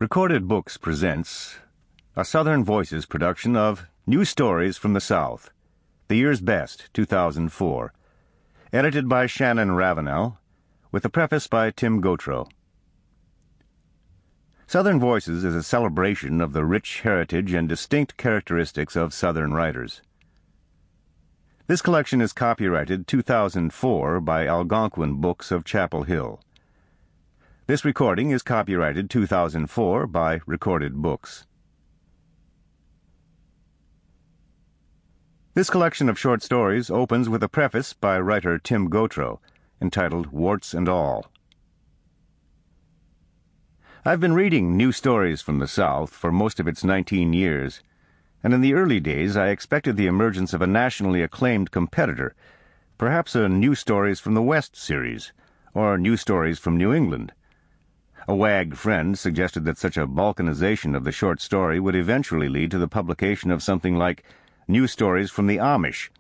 Recorded Books presents a Southern Voices production of New Stories from the South, The Year's Best, 2004, edited by Shannon Ravenel, with a preface by Tim Gautreaux. Southern Voices is a celebration of the rich heritage and distinct characteristics of Southern writers. This collection is copyrighted 2004 by Algonquin Books of Chapel Hill. This recording is copyrighted 2004 by Recorded Books. This collection of short stories opens with a preface by writer Tim Gautreaux, entitled Warts and All. I've been reading New Stories from the South for most of its 19 years, and in the early days I expected the emergence of a nationally acclaimed competitor, perhaps a New Stories from the West series, or New Stories from New England. A wag friend suggested that such a balkanization of the short story would eventually lead to the publication of something like New Stories from the Amish.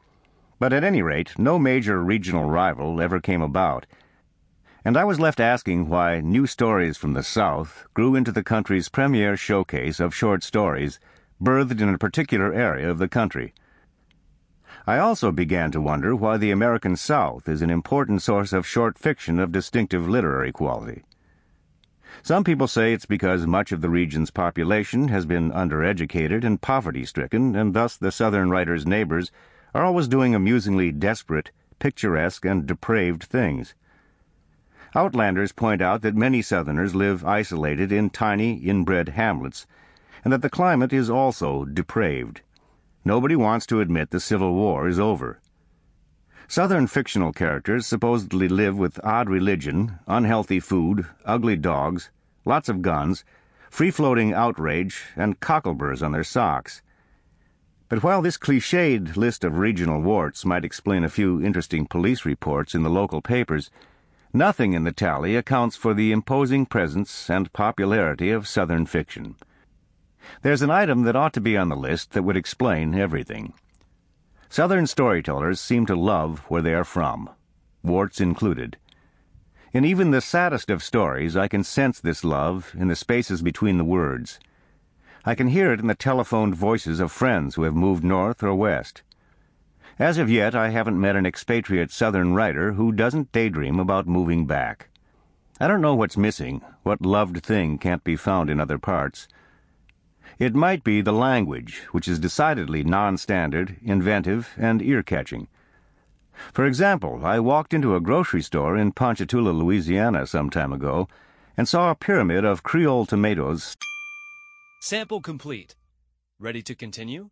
But at any rate, no major regional rival ever came about, and I was left asking why New Stories from the South grew into the country's premier showcase of short stories birthed in a particular area of the country. I also began to wonder why the American South is an important source of short fiction of distinctive literary quality. Some people say it's because much of the region's population has been undereducated and poverty-stricken, and thus the Southern writer's neighbors are always doing amusingly desperate, picturesque, and depraved things. Outlanders point out that many Southerners live isolated in tiny, inbred hamlets, and that the climate is also depraved. Nobody wants to admit the Civil War is over. Southern fictional characters supposedly live with odd religion, unhealthy food, ugly dogs, lots of guns, free-floating outrage, and cockleburs on their socks. But while this cliched list of regional warts might explain a few interesting police reports in the local papers, nothing in the tally accounts for the imposing presence and popularity of Southern fiction. There's an item that ought to be on the list that would explain everything. Southern storytellers seem to love where they are from, warts included. In even the saddest of stories, I can sense this love in the spaces between the words. I can hear it in the telephoned voices of friends who have moved north or west. As of yet, I haven't met an expatriate Southern writer who doesn't daydream about moving back. I don't know what's missing, what loved thing can't be found in other parts. It might be the language, which is decidedly non-standard, inventive, and ear-catching. For example, I walked into a grocery store in Ponchatoula, Louisiana, some time ago, and saw a pyramid of Creole tomatoes. Sample complete. Ready to continue?